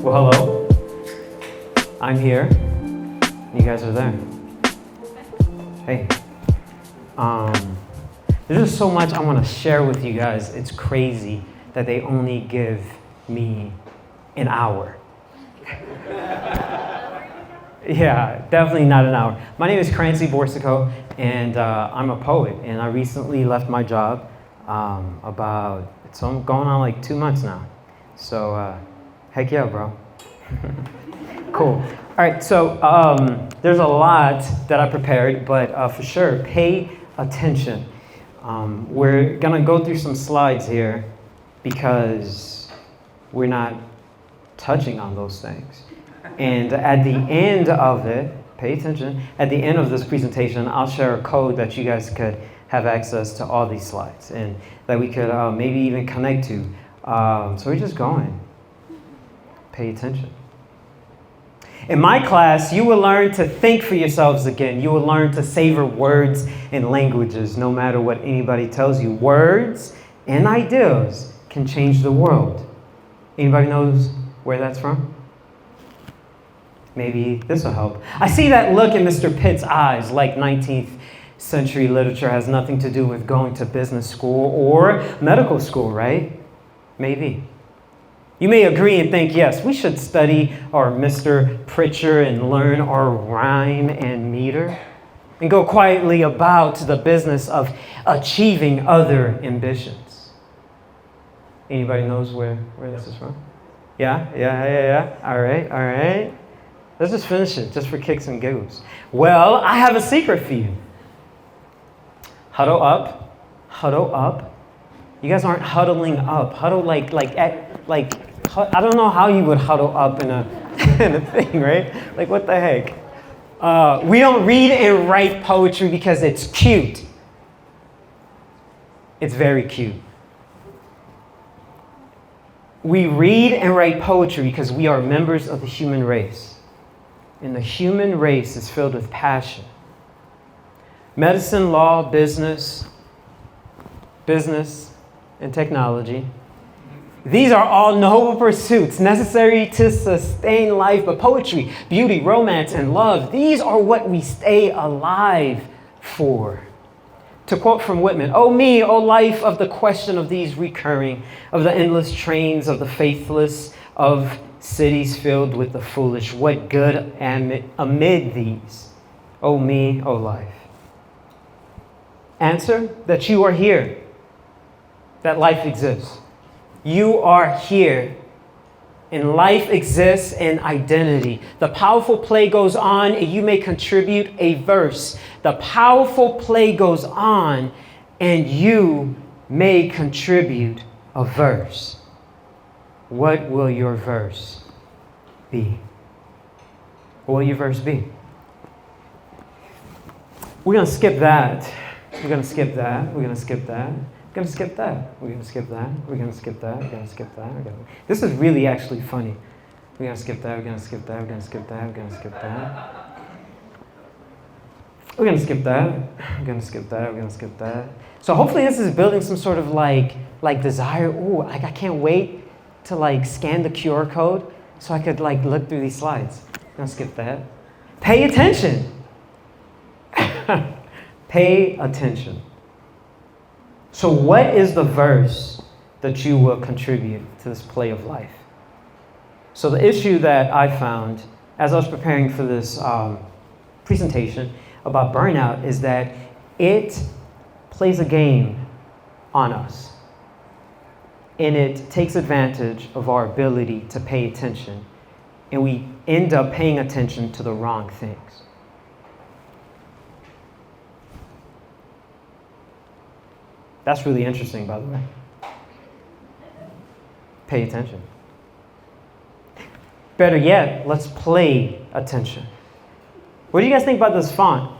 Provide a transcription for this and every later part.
Well, hello. I'm here. You guys are there. Hey. There's just so much I want to share with you guys. It's crazy that they only give me an hour. Yeah, definitely not an hour. My name is Krantzsy Boursiquot, and I'm a poet. And I recently left my job it's going on like 2 months now. So, heck yeah, bro. Cool. All right, so there's a lot that I prepared, but for sure, pay attention. We're going to go through some slides here because we're not touching on those things. And at the end of it, pay attention, at the end of this presentation, I'll share a code that you guys could have access to all these slides and that we could maybe even connect to. So we're just going. Pay attention. In my class, you will learn to think for yourselves again. You will learn to savor words and languages, no matter what anybody tells you. Words and ideas can change the world. Anybody knows where that's from? Maybe this will help. I see that look in Mr. Pitt's eyes, like 19th century literature has nothing to do with going to business school or medical school, right? Maybe. You may agree and think, yes, we should study our Mr. Pritchard and learn our rhyme and meter and go quietly about the business of achieving other ambitions. Anybody knows where this is from? Yeah. All right. Let's just finish it, just for kicks and giggles. Well, I have a secret for you. Huddle up. You guys aren't huddling up. Huddle like I don't know how you would huddle up in a thing, right? Like, what the heck? We don't read and write poetry because it's cute. It's very cute. We read and write poetry because we are members of the human race. And the human race is filled with passion. Medicine, law, business, and technology. These are all noble pursuits necessary to sustain life, but poetry, beauty, romance, and love, these are what we stay alive for. To quote from Whitman, "Oh me, oh life of the question of these recurring, of the endless trains of the faithless, of cities filled with the foolish, what good amid these? Oh me, oh life." Answer, that you are here, that life exists. You are here, and life exists in identity. The powerful play goes on, and you may contribute a verse. The powerful play goes on, and you may contribute a verse. What will your verse be? What will your verse be? We're going to skip that. We're going to skip that. We're going to skip that. We're going to skip that. We're going to skip that. We're going to skip that. We're going to skip that. This is really actually funny. We're going to skip that. We're going to skip that. We're going to skip that. We're going to skip that. We're going to skip that. We're going to skip that. We're going to skip that. So hopefully this is building some sort of like desire. Ooh, I can't wait to scan the QR code so I could look through these slides. I'm going to skip that. Pay attention. Pay attention. So what is the verse that you will contribute to this play of life? So the issue that I found as I was preparing for this presentation about burnout is that it plays a game on us. And it takes advantage of our ability to pay attention. And we end up paying attention to the wrong things. That's really interesting, by the way. Pay attention. Better yet, let's play attention. What do you guys think about this font?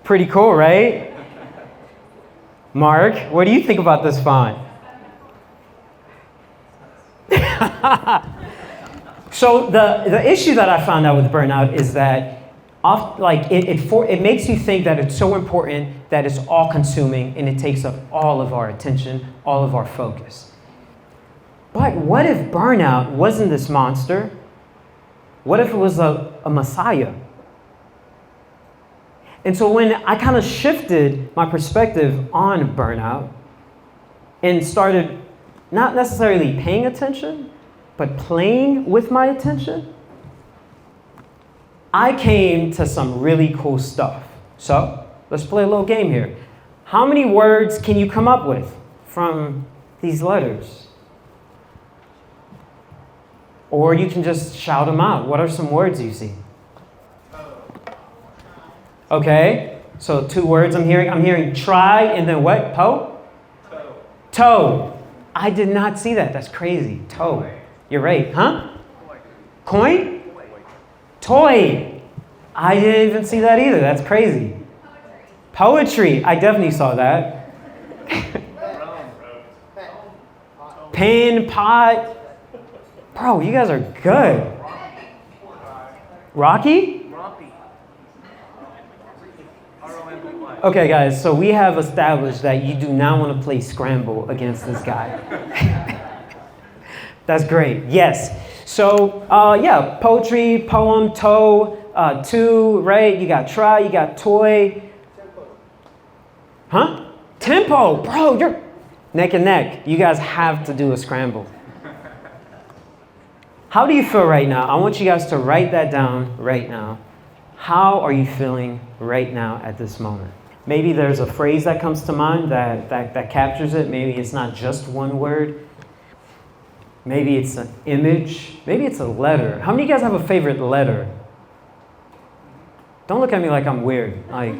Pretty cool, right? Mark, what do you think about this font? So the issue that I found out with burnout is that it makes you think that it's so important that it's all-consuming and it takes up all of our attention, all of our focus. But what if burnout wasn't this monster? What if it was a messiah? And so when I kind of shifted my perspective on burnout and started not necessarily paying attention, but playing with my attention, I came to some really cool stuff. So let's play a little game here. How many words can you come up with from these letters? Or you can just shout them out. What are some words you see? Okay, so 2 words I'm hearing. I'm hearing try and then what? Toe? Toe. I did not see that. That's crazy. Toe. You're right. Huh? Coin? Toy. I didn't even see that either. That's crazy. Poetry. I definitely saw that. Pen, pot. Bro, you guys are good. Rocky? Okay, guys, so we have established that you do not want to play Scramble against this guy. That's great. Yes. So, yeah, poetry, poem, toe, 2, right? You got try, you got toy. Huh? Tempo. Bro, you're neck and neck. You guys have to do a Scramble. How do you feel right now? I want you guys to write that down right now. How are you feeling right now at this moment? Maybe there's a phrase that comes to mind that captures it. Maybe it's not just one word. Maybe it's an image. Maybe it's a letter. How many of you guys have a favorite letter? Don't look at me like I'm weird. Like,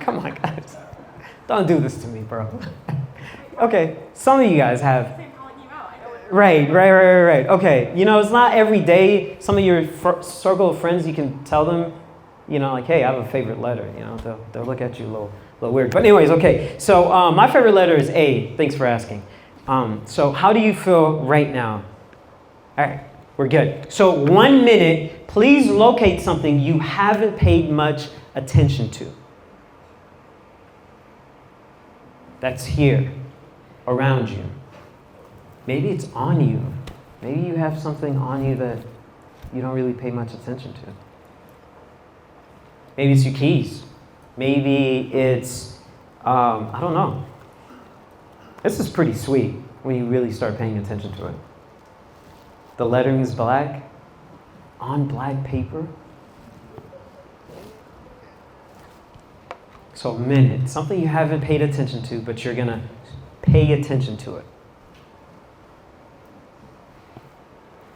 come on, guys. Don't do this to me, bro. Okay, some of you guys have. Right. Okay, you know, it's not every day. Some of your circle of friends, you can tell them, you know, like, hey, I have a favorite letter. You know, they'll look at you a little weird. But anyways, okay. So my favorite letter is A. Thanks for asking. So how do you feel right now? All right, we're good. So 1 minute, please locate something you haven't paid much attention to. That's here, around you. Maybe it's on you. Maybe you have something on you that you don't really pay much attention to. Maybe it's your keys. Maybe it's, I don't know. This is pretty sweet when you really start paying attention to it. The lettering is black, on black paper. So a minute, something you haven't paid attention to, but you're gonna pay attention to it.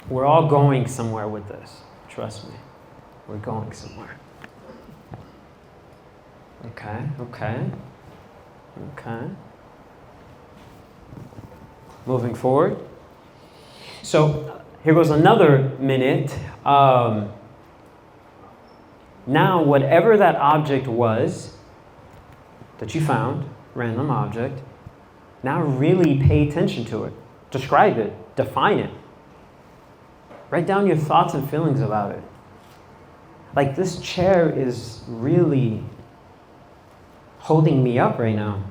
We're all going somewhere with this. Trust me. We're going somewhere. Okay. Moving forward. So here goes another minute. Now, whatever that object was that you found, random object, now really pay attention to it. Describe it. Define it. Write down your thoughts and feelings about it. Like, this chair is really holding me up right now.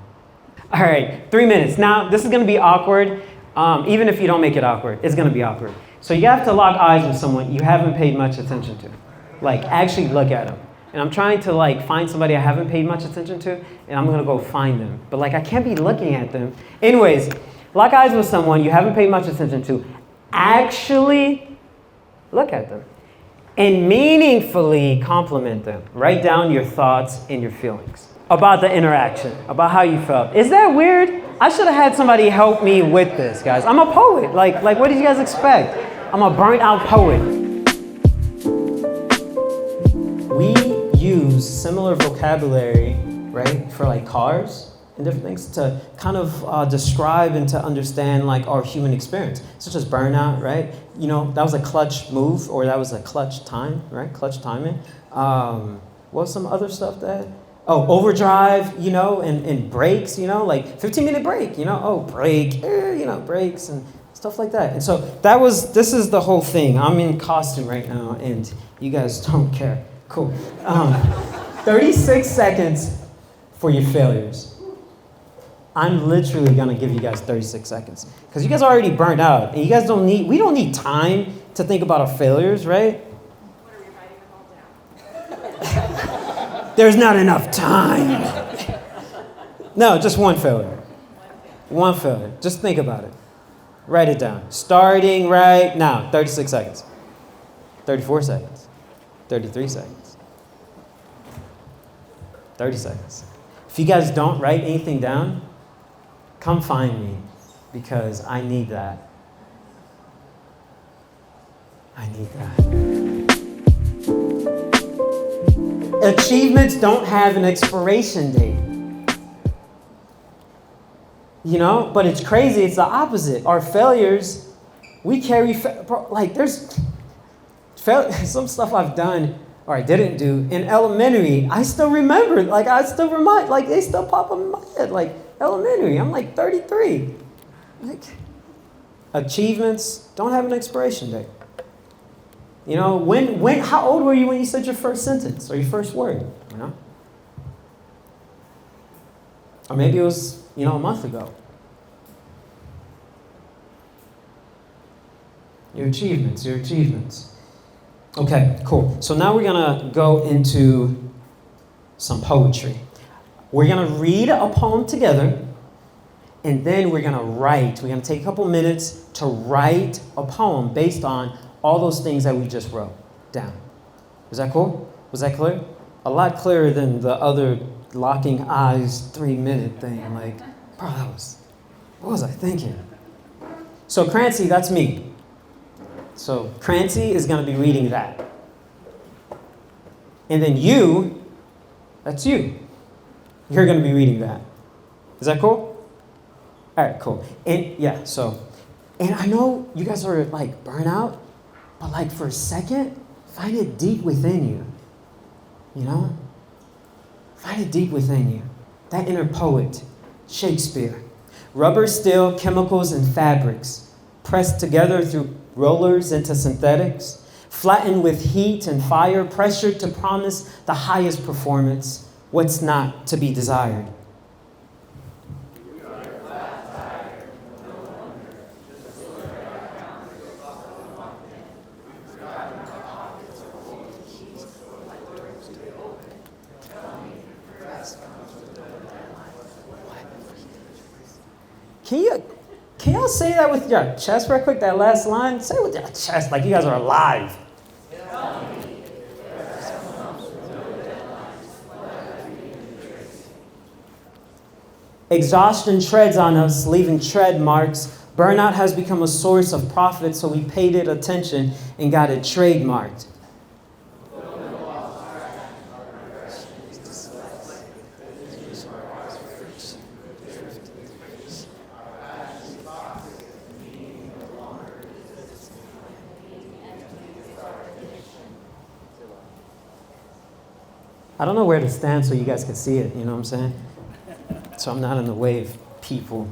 All right, 3 minutes. Now, this is going to be awkward. Even if you don't make it awkward, it's going to be awkward. So you have to lock eyes with someone you haven't paid much attention to. Like, actually look at them. And I'm trying to, like, find somebody I haven't paid much attention to, and I'm going to go find them. But, like, I can't be looking at them. Anyways, lock eyes with someone you haven't paid much attention to. Actually look at them and meaningfully compliment them. Write down your thoughts and your feelings about the interaction, about how you felt. Is that weird? I should have had somebody help me with this, guys. I'm a poet. Like what did you guys expect? I'm a burnt out poet. We use similar vocabulary, right, for like cars and different things to kind of describe and to understand like our human experience, such as burnout, right? You know, that was a clutch move, or that was a clutch time, right? Clutch timing. What's some other stuff that? Oh, overdrive, you know, and breaks, you know, like 15-minute break, you know, oh, break, you know, breaks and stuff like that. And so this is the whole thing. I'm in costume right now, and you guys don't care. Cool. 36 seconds for your failures. I'm literally gonna give you guys 36 seconds. Because you guys are already burnt out. And you guys we don't need time to think about our failures, right? What, are we writing them all down? There's not enough time. No, just one failure. One failure. Just think about it. Write it down. Starting right now. 36 seconds. 34 seconds. 33 seconds. 30 seconds. If you guys don't write anything down, come find me because I need that. I need that. Achievements don't have an expiration date. You know, but it's crazy. It's the opposite. Our failures, we carry, there's some stuff I've done or I didn't do in elementary. I still remember, they still pop up in my head. Like elementary, I'm like 33. Like, achievements don't have an expiration date. You know, how old were you when you said your first sentence or your first word? You know, or maybe it was, a month ago. Your achievements. Okay, cool. So now we're gonna go into some poetry. We're gonna read a poem together, and then we're gonna write. We're gonna take a couple minutes to write a poem based on all those things that we just wrote down. Is that cool? Was that clear? A lot clearer than the other locking eyes 3-minute thing. Like, bro, what was I thinking? So Krantzsy, that's me. So Krantzsy is going to be reading that. And then that's you. You're going to be reading that. Is that cool? All right, cool. And and I know you guys are like burnout, but like for a second, find it deep within you. You know? Find it deep within you. That inner poet, Shakespeare. Rubber, steel, chemicals, and fabrics, pressed together through rollers into synthetics, flattened with heat and fire, pressured to promise the highest performance, what's not to be desired. Can y'all say that with your chest real quick, that last line? Say it with your chest like you guys are alive. Exhaustion treads on us, leaving tread marks. Burnout has become a source of profit, so we paid it attention and got it trademarked. I don't know where to stand so you guys can see it, you know what I'm saying? So I'm not in the way of people.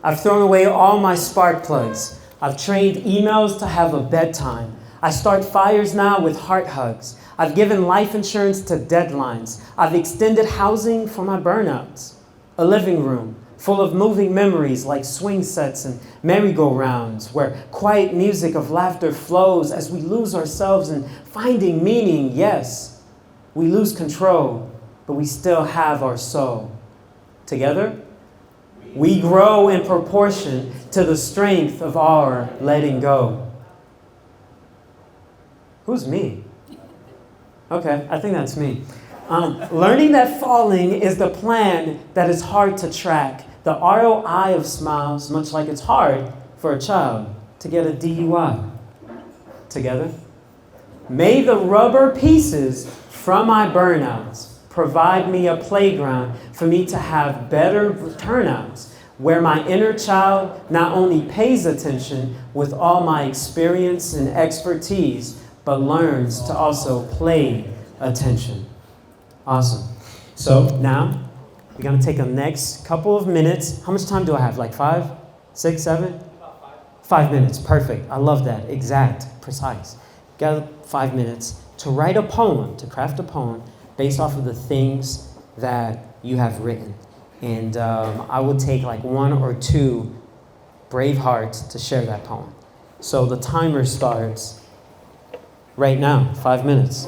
I've thrown away all my spark plugs. I've trained emails to have a bedtime. I start fires now with heart hugs. I've given life insurance to deadlines. I've extended housing for my burnouts. A living room full of moving memories like swing sets and merry-go-rounds, where quiet music of laughter flows as we lose ourselves in finding meaning. Yes, we lose control, but we still have our soul. Together, we grow in proportion to the strength of our letting go. Who's me? Okay, I think that's me. Learning that falling is the plan that is hard to track. The ROI of smiles, much like it's hard for a child to get a DUI. Together, may the rubber pieces from my burnouts provide me a playground for me to have better turnouts, where my inner child not only pays attention with all my experience and expertise, but learns to also play attention. Awesome. So now, we're going to take the next couple of minutes. How much time do I have? Like 5, 6, 7? About 5 minutes. Perfect. I love that. Exact. Precise. Got 5 minutes to write a poem, to craft a poem based off of the things that you have written. And I will take like 1 or 2 brave hearts to share that poem. So the timer starts right now, 5 minutes.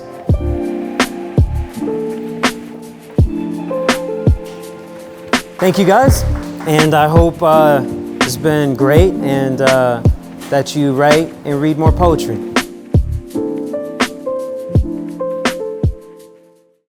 Thank you guys, and I hope it's been great and that you write and read more poetry.